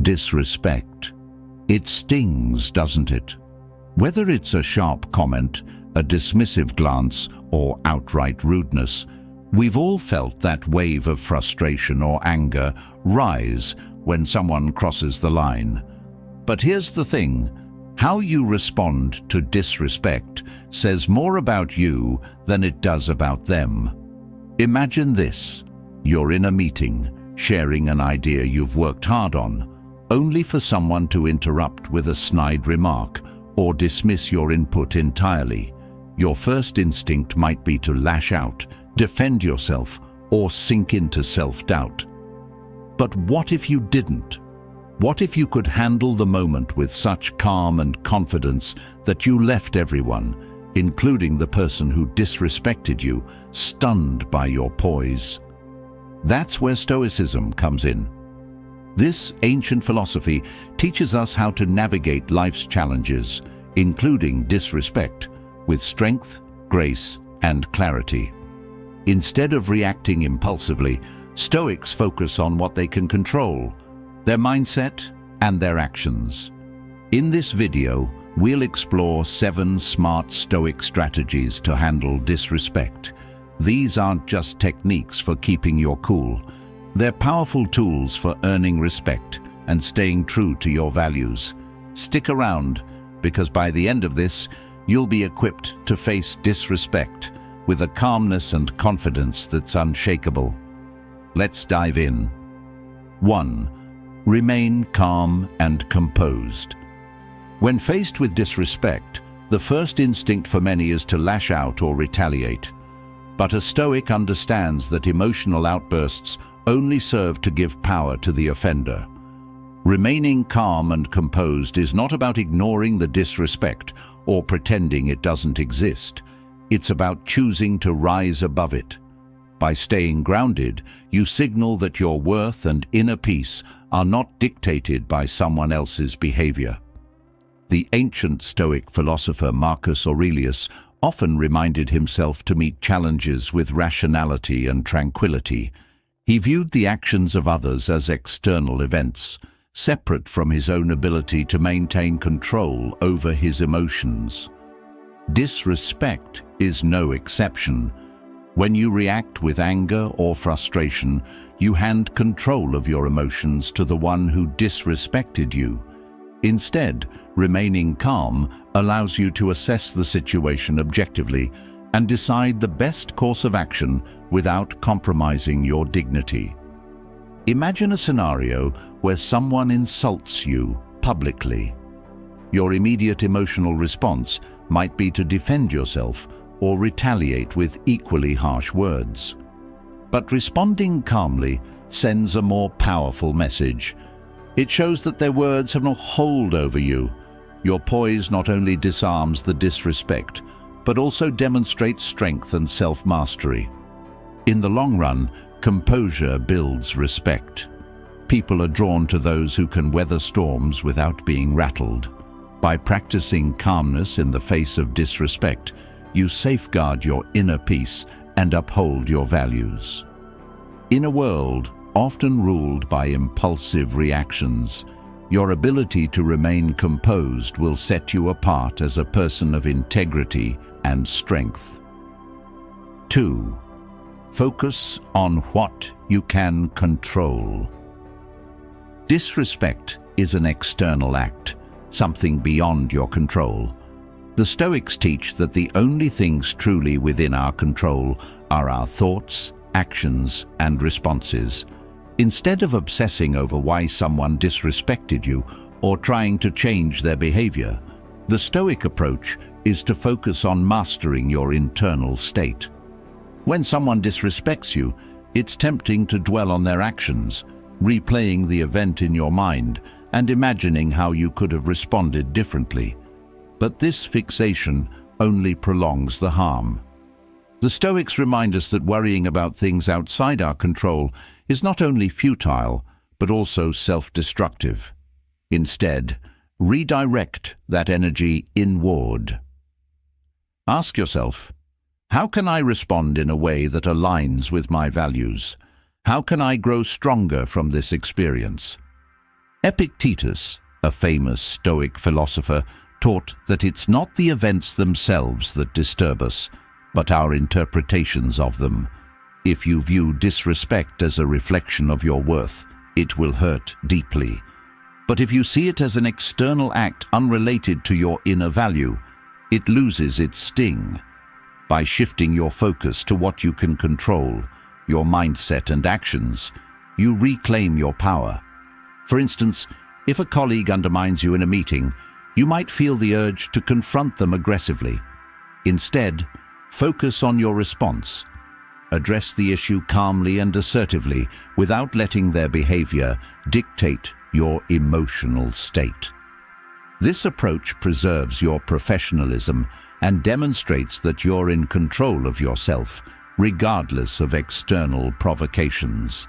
Disrespect. It stings, doesn't it? Whether it's a sharp comment, a dismissive glance, or outright rudeness, we've all felt that wave of frustration or anger rise when someone crosses the line. But here's the thing: how you respond to disrespect says more about you than it does about them. Imagine this: you're in a meeting, sharing an idea you've worked hard on, only for someone to interrupt with a snide remark or dismiss your input entirely. Your first instinct might be to lash out, defend yourself, or sink into self-doubt. But what if you didn't? What if you could handle the moment with such calm and confidence that you left everyone, including the person who disrespected you, stunned by your poise? That's where Stoicism comes in. This ancient philosophy teaches us how to navigate life's challenges, including disrespect, with strength, grace, and clarity. Instead of reacting impulsively, Stoics focus on what they can control: their mindset and their actions. In this video, we'll explore 7 smart Stoic strategies to handle disrespect. These aren't just techniques for keeping your cool. They're powerful tools for earning respect and staying true to your values. Stick around, because by the end of this, you'll be equipped to face disrespect with a calmness and confidence that's unshakable. Let's dive in. 1. Remain calm and composed. When faced with disrespect, the first instinct for many is to lash out or retaliate. But a Stoic understands that emotional outbursts only serve to give power to the offender. Remaining calm and composed is not about ignoring the disrespect or pretending it doesn't exist. It's about choosing to rise above it. By staying grounded, you signal that your worth and inner peace are not dictated by someone else's behavior. The ancient Stoic philosopher Marcus Aurelius often reminded himself to meet challenges with rationality and tranquility. He viewed the actions of others as external events, separate from his own ability to maintain control over his emotions. Disrespect is no exception. When you react with anger or frustration, you hand control of your emotions to the one who disrespected you. Instead, remaining calm allows you to assess the situation objectively and decide the best course of action without compromising your dignity. Imagine a scenario where someone insults you publicly. Your immediate emotional response might be to defend yourself or retaliate with equally harsh words. But responding calmly sends a more powerful message. It shows that their words have no hold over you. Your poise not only disarms the disrespect, but also demonstrates strength and self-mastery. In the long run, composure builds respect. People are drawn to those who can weather storms without being rattled. By practicing calmness in the face of disrespect, you safeguard your inner peace and uphold your values. In a world often ruled by impulsive reactions, your ability to remain composed will set you apart as a person of integrity and strength. 2. Focus on what you can control. Disrespect is an external act, something beyond your control. The Stoics teach that the only things truly within our control are our thoughts, actions, and responses. Instead of obsessing over why someone disrespected you or trying to change their behavior, the Stoic approach is to focus on mastering your internal state. When someone disrespects you, it's tempting to dwell on their actions, replaying the event in your mind and imagining how you could have responded differently. But this fixation only prolongs the harm. The Stoics remind us that worrying about things outside our control is not only futile, but also self-destructive. Instead, redirect that energy inward. Ask yourself, how can I respond in a way that aligns with my values? How can I grow stronger from this experience? Epictetus, a famous Stoic philosopher, taught that it's not the events themselves that disturb us, but our interpretations of them. If you view disrespect as a reflection of your worth, it will hurt deeply. But if you see it as an external act unrelated to your inner value, it loses its sting. By shifting your focus to what you can control, your mindset and actions, you reclaim your power. For instance, if a colleague undermines you in a meeting, you might feel the urge to confront them aggressively. Instead, focus on your response. Address the issue calmly and assertively without letting their behavior dictate your emotional state. This approach preserves your professionalism and demonstrates that you're in control of yourself, regardless of external provocations.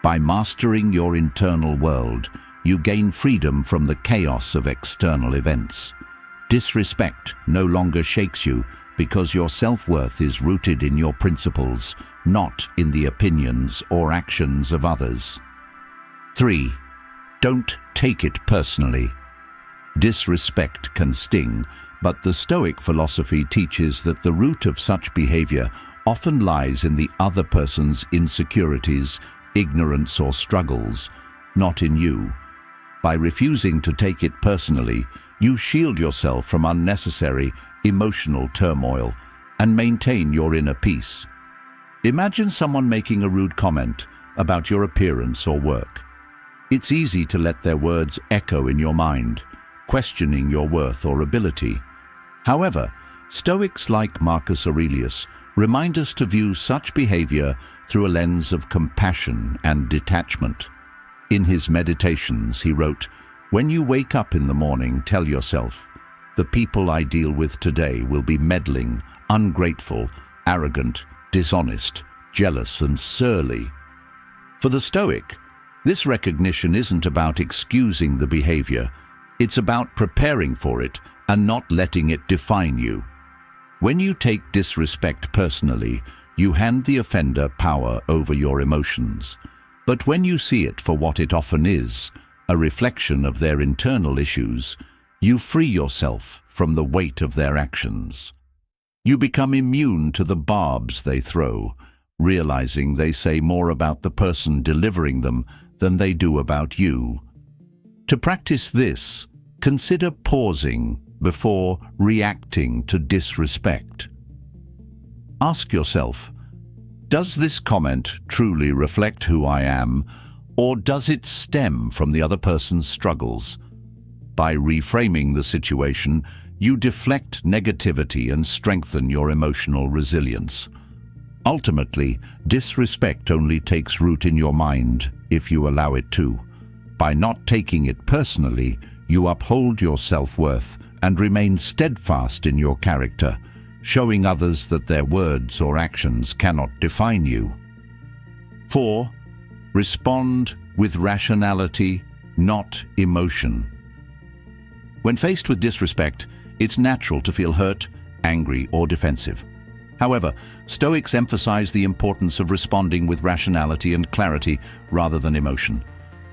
By mastering your internal world, you gain freedom from the chaos of external events. Disrespect no longer shakes you because your self-worth is rooted in your principles, not in the opinions or actions of others. 3. Don't take it personally. Disrespect can sting, but the Stoic philosophy teaches that the root of such behavior often lies in the other person's insecurities, ignorance, or struggles, not in you. By refusing to take it personally, you shield yourself from unnecessary emotional turmoil and maintain your inner peace. Imagine someone making a rude comment about your appearance or work. It's easy to let their words echo in your mind, questioning your worth or ability. However, Stoics like Marcus Aurelius remind us to view such behavior through a lens of compassion and detachment. In his Meditations, he wrote, "When you wake up in the morning, tell yourself, the people I deal with today will be meddling, ungrateful, arrogant, dishonest, jealous, and surly." For the Stoic, this recognition isn't about excusing the behavior. It's about preparing for it and not letting it define you. When you take disrespect personally, you hand the offender power over your emotions. But when you see it for what it often is, a reflection of their internal issues, you free yourself from the weight of their actions. You become immune to the barbs they throw, realizing they say more about the person delivering them than they do about you. To practice this, consider pausing before reacting to disrespect. Ask yourself, does this comment truly reflect who I am, or does it stem from the other person's struggles? By reframing the situation, you deflect negativity and strengthen your emotional resilience. Ultimately, disrespect only takes root in your mind if you allow it to. By not taking it personally, you uphold your self-worth and remain steadfast in your character, showing others that their words or actions cannot define you. 4. Respond with rationality, not emotion. When faced with disrespect, it's natural to feel hurt, angry, or defensive. However, Stoics emphasize the importance of responding with rationality and clarity rather than emotion.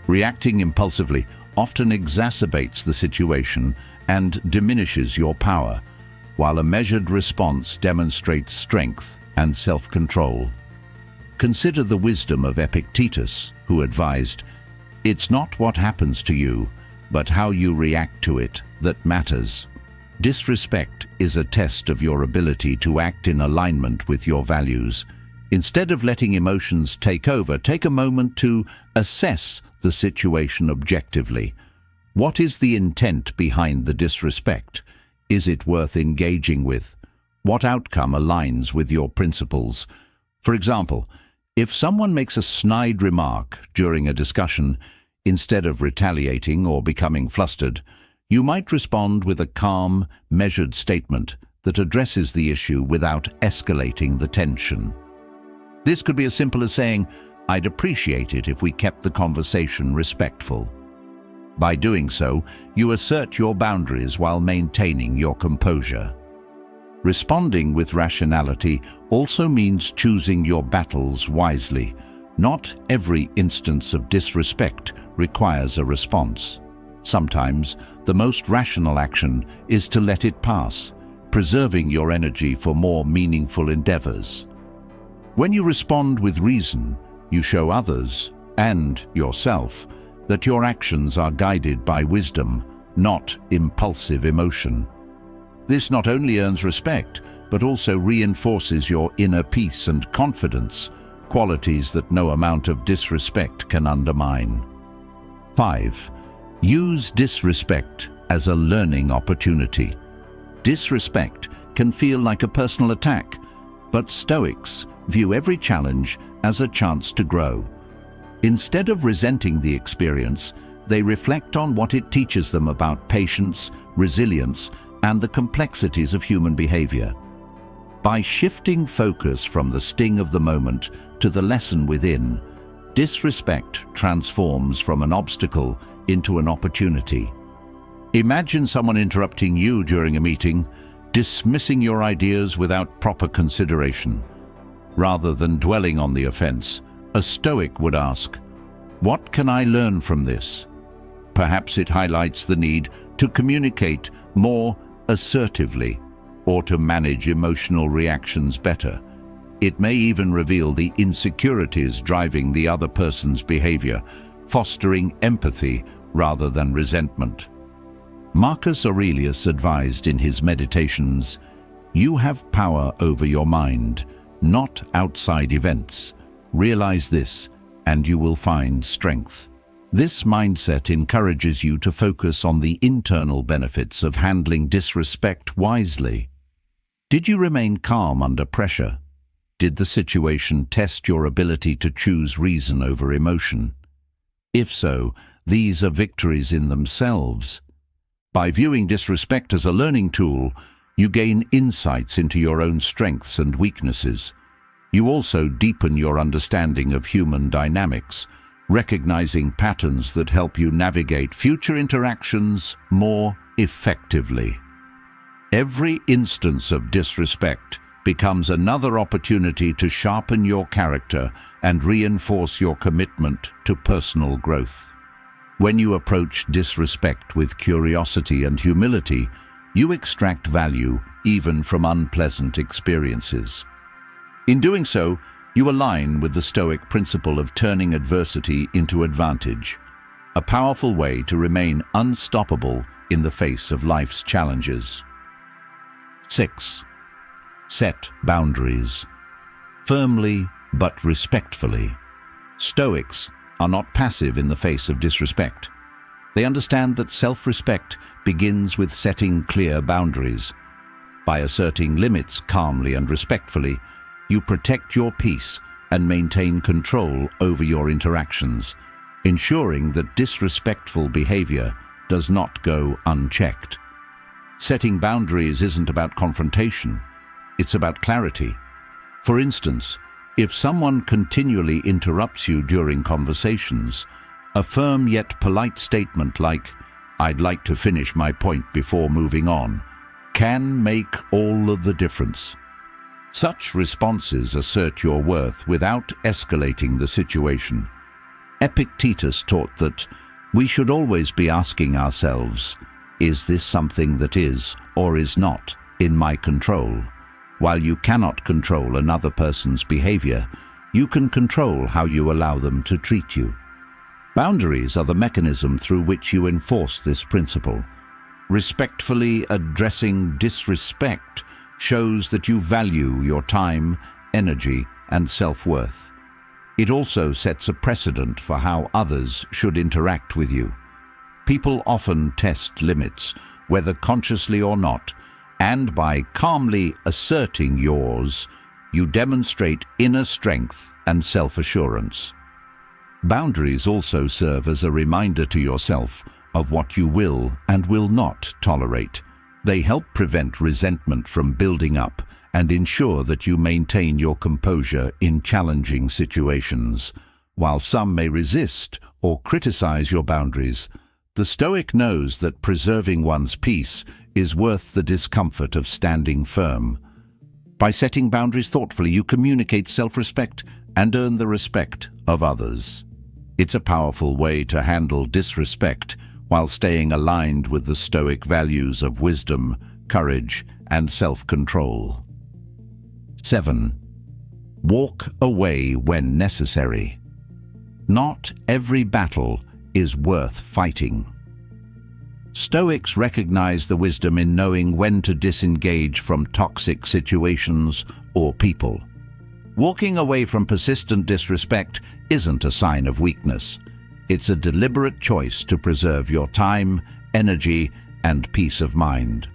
Reacting impulsively often exacerbates the situation and diminishes your power, while a measured response demonstrates strength and self-control. Consider the wisdom of Epictetus, who advised, "It's not what happens to you, but how you react to it that matters." Disrespect is a test of your ability to act in alignment with your values. Instead of letting emotions take over, take a moment to assess the situation objectively. What is the intent behind the disrespect? Is it worth engaging with? What outcome aligns with your principles? For example, if someone makes a snide remark during a discussion, instead of retaliating or becoming flustered, you might respond with a calm, measured statement that addresses the issue without escalating the tension. This could be as simple as saying, "I'd appreciate it if we kept the conversation respectful." By doing so, you assert your boundaries while maintaining your composure. Responding with rationality also means choosing your battles wisely. Not every instance of disrespect requires a response. Sometimes, the most rational action is to let it pass, preserving your energy for more meaningful endeavors. When you respond with reason, you show others, and yourself, that your actions are guided by wisdom, not impulsive emotion. This not only earns respect, but also reinforces your inner peace and confidence, qualities that no amount of disrespect can undermine. 5. Use disrespect as a learning opportunity. Disrespect can feel like a personal attack, but Stoics view every challenge as a chance to grow. Instead of resenting the experience, they reflect on what it teaches them about patience, resilience, and the complexities of human behavior. By shifting focus from the sting of the moment to the lesson within, disrespect transforms from an obstacle into an opportunity. Imagine someone interrupting you during a meeting, dismissing your ideas without proper consideration. Rather than dwelling on the offense, a Stoic would ask, "What can I learn from this?" Perhaps it highlights the need to communicate more assertively or to manage emotional reactions better. It may even reveal the insecurities driving the other person's behavior, fostering empathy rather than resentment. Marcus Aurelius advised in his Meditations, "You have power over your mind, not outside events. Realize this, and you will find strength." This mindset encourages you to focus on the internal benefits of handling disrespect wisely. Did you remain calm under pressure? Did the situation test your ability to choose reason over emotion? If so, these are victories in themselves. By viewing disrespect as a learning tool, you gain insights into your own strengths and weaknesses. You also deepen your understanding of human dynamics, recognizing patterns that help you navigate future interactions more effectively. Every instance of disrespect becomes another opportunity to sharpen your character and reinforce your commitment to personal growth. When you approach disrespect with curiosity and humility, you extract value even from unpleasant experiences. In doing so, you align with the Stoic principle of turning adversity into advantage, a powerful way to remain unstoppable in the face of life's challenges. 6. Set boundaries. Firmly but respectfully. Stoics are not passive in the face of disrespect. They understand that self-respect begins with setting clear boundaries. By asserting limits calmly and respectfully, you protect your peace and maintain control over your interactions, ensuring that disrespectful behavior does not go unchecked. Setting boundaries isn't about confrontation, it's about clarity. For instance, if someone continually interrupts you during conversations, a firm yet polite statement like, "I'd like to finish my point before moving on," can make all of the difference. Such responses assert your worth without escalating the situation. Epictetus taught that we should always be asking ourselves, is this something that is or is not in my control? While you cannot control another person's behavior, you can control how you allow them to treat you. Boundaries are the mechanism through which you enforce this principle. Respectfully addressing disrespect shows that you value your time, energy, and self-worth. It also sets a precedent for how others should interact with you. People often test limits, whether consciously or not, and by calmly asserting yours, you demonstrate inner strength and self-assurance. Boundaries also serve as a reminder to yourself of what you will and will not tolerate. They help prevent resentment from building up and ensure that you maintain your composure in challenging situations. While some may resist or criticize your boundaries, the Stoic knows that preserving one's peace is worth the discomfort of standing firm. By setting boundaries thoughtfully, you communicate self-respect and earn the respect of others. It's a powerful way to handle disrespect while staying aligned with the Stoic values of wisdom, courage, and self-control. 7. Walk away when necessary. Not every battle is worth fighting. Stoics recognize the wisdom in knowing when to disengage from toxic situations or people. Walking away from persistent disrespect isn't a sign of weakness. It's a deliberate choice to preserve your time, energy, and peace of mind.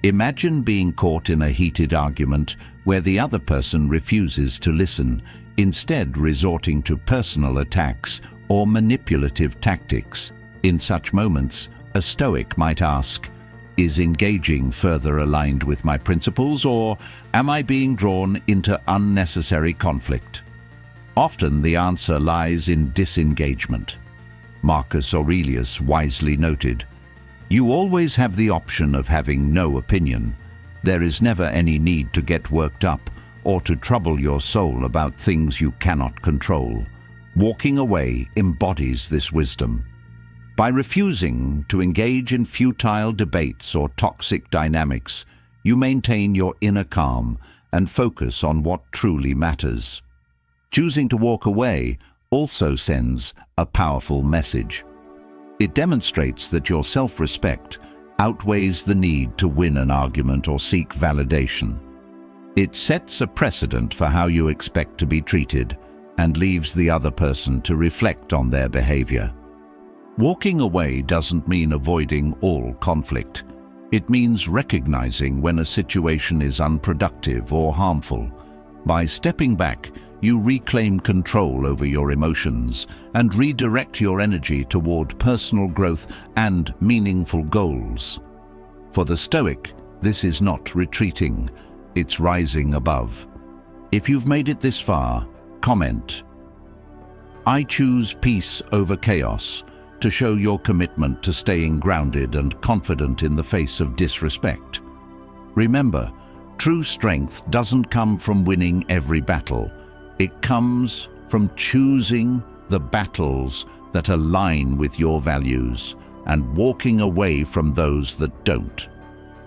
Imagine being caught in a heated argument where the other person refuses to listen, instead resorting to personal attacks or manipulative tactics. In such moments, a Stoic might ask, is engaging further aligned with my principles, or am I being drawn into unnecessary conflict? Often the answer lies in disengagement. Marcus Aurelius wisely noted, "You always have the option of having no opinion. There is never any need to get worked up or to trouble your soul about things you cannot control." Walking away embodies this wisdom. By refusing to engage in futile debates or toxic dynamics, you maintain your inner calm and focus on what truly matters. Choosing to walk away also sends a powerful message. It demonstrates that your self-respect outweighs the need to win an argument or seek validation. It sets a precedent for how you expect to be treated and leaves the other person to reflect on their behavior. Walking away doesn't mean avoiding all conflict. It means recognizing when a situation is unproductive or harmful. By stepping back, you reclaim control over your emotions and redirect your energy toward personal growth and meaningful goals. For the Stoic, this is not retreating, it's rising above. If you've made it this far, comment, "I choose peace over chaos," to show your commitment to staying grounded and confident in the face of disrespect. Remember, true strength doesn't come from winning every battle. It comes from choosing the battles that align with your values and walking away from those that don't.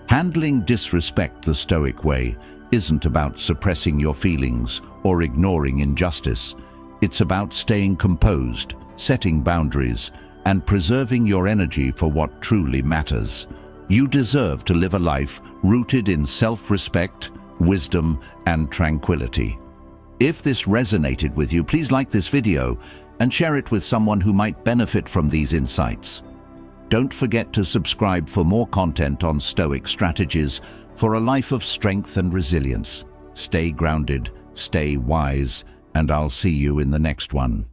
Handling disrespect the Stoic way isn't about suppressing your feelings or ignoring injustice. It's about staying composed, setting boundaries, and preserving your energy for what truly matters. You deserve to live a life rooted in self-respect, wisdom, and tranquility. If this resonated with you, please like this video and share it with someone who might benefit from these insights. Don't forget to subscribe for more content on Stoic strategies for a life of strength and resilience. Stay grounded, stay wise, and I'll see you in the next one.